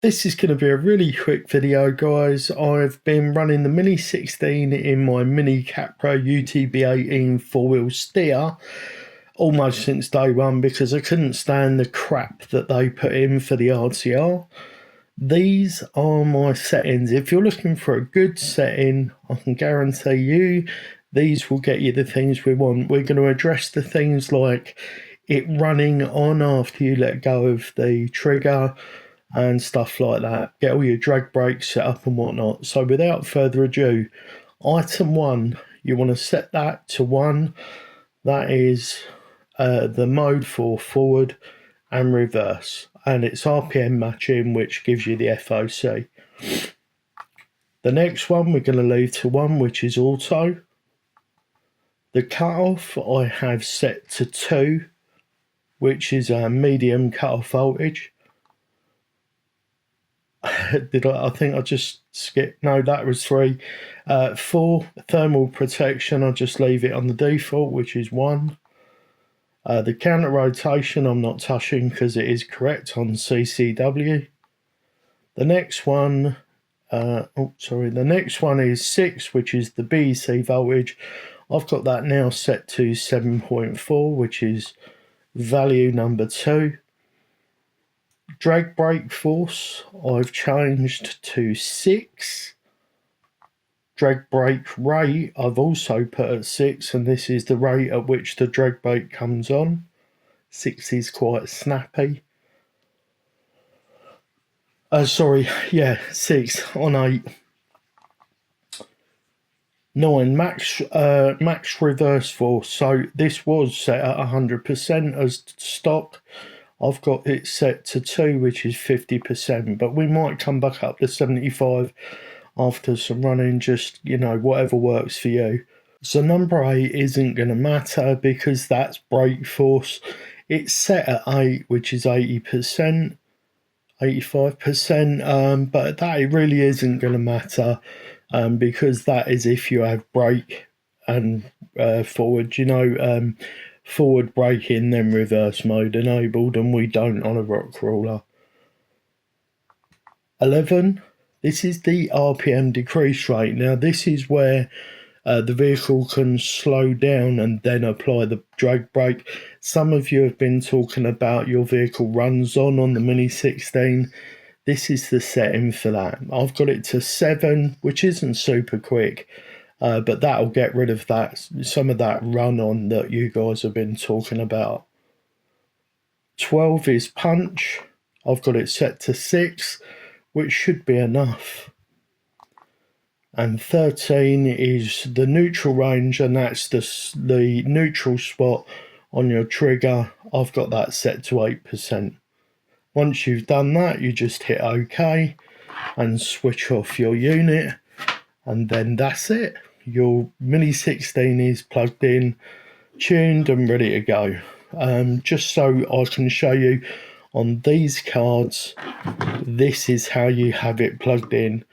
This is going to be a really quick video, guys. I've been running the Mini16 in my Mini Capra UTB18 four-wheel steer almost since day one because I couldn't stand the crap that they put in for the RTR. These are my settings. If you're looking for a good setting, I can guarantee you these will get you the things we want. We're going to address the things like it running on after you let go of the trigger and stuff like that. Get all your drag brakes set up and whatnot. So without further ado, item 1, you want to set that to 1. That is the mode for forward and reverse, and it's RPM matching, which gives you the FOC. The next one we're going to leave to 1, which is auto. The cutoff I have set to 2, which is a medium cutoff voltage. I think I just skipped. No, that was 3. 4, thermal protection. I'll just leave it on the default, which is 1. The counter rotation I'm not touching because it is correct on CCW. The next one, the next one is 6, which is the BEC voltage. I've got that now set to 7.4, which is value number 2. Drag brake force, I've changed to 6. Drag brake rate, I've also put at 6, and this is the rate at which the drag brake comes on. 6 is quite snappy. 6 on 8. 9, max reverse force. So this was set at 100% as stock. I've got it set to 2, which is 50%, but we might come back up to 75 after some running, just, whatever works for you. So number 8 isn't going to matter because that's brake force. It's set at 8, which is 80%, 85%, but that it really isn't going to matter because that is if you have brake and forward, forward braking, then reverse mode enabled, and we don't on a rock crawler. 11, this is the RPM decrease rate. Now this is where the vehicle can slow down and then apply the drag brake. Some of you have been talking about your vehicle runs on the Mini16. This is the setting for that. I've got it to 7, which isn't super quick. But that'll get rid of some of that run on that you guys have been talking about. 12 is punch. I've got it set to 6, which should be enough. And 13 is the neutral range, and that's the neutral spot on your trigger. I've got that set to 8%. Once you've done that, you just hit OK and switch off your unit, and then that's it. Your Mini16 is plugged in, tuned and ready to go. Just so I can show you on these cards, this is how you have it plugged in.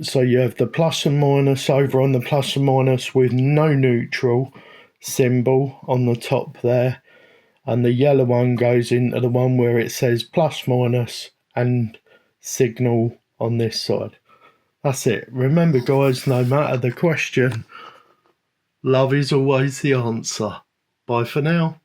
So you have the plus and minus over on the plus and minus with no neutral symbol on the top there, and the yellow one goes into the one where it says plus minus and signal on this side. That's it. Remember, guys, no matter the question, love is always the answer. Bye for now.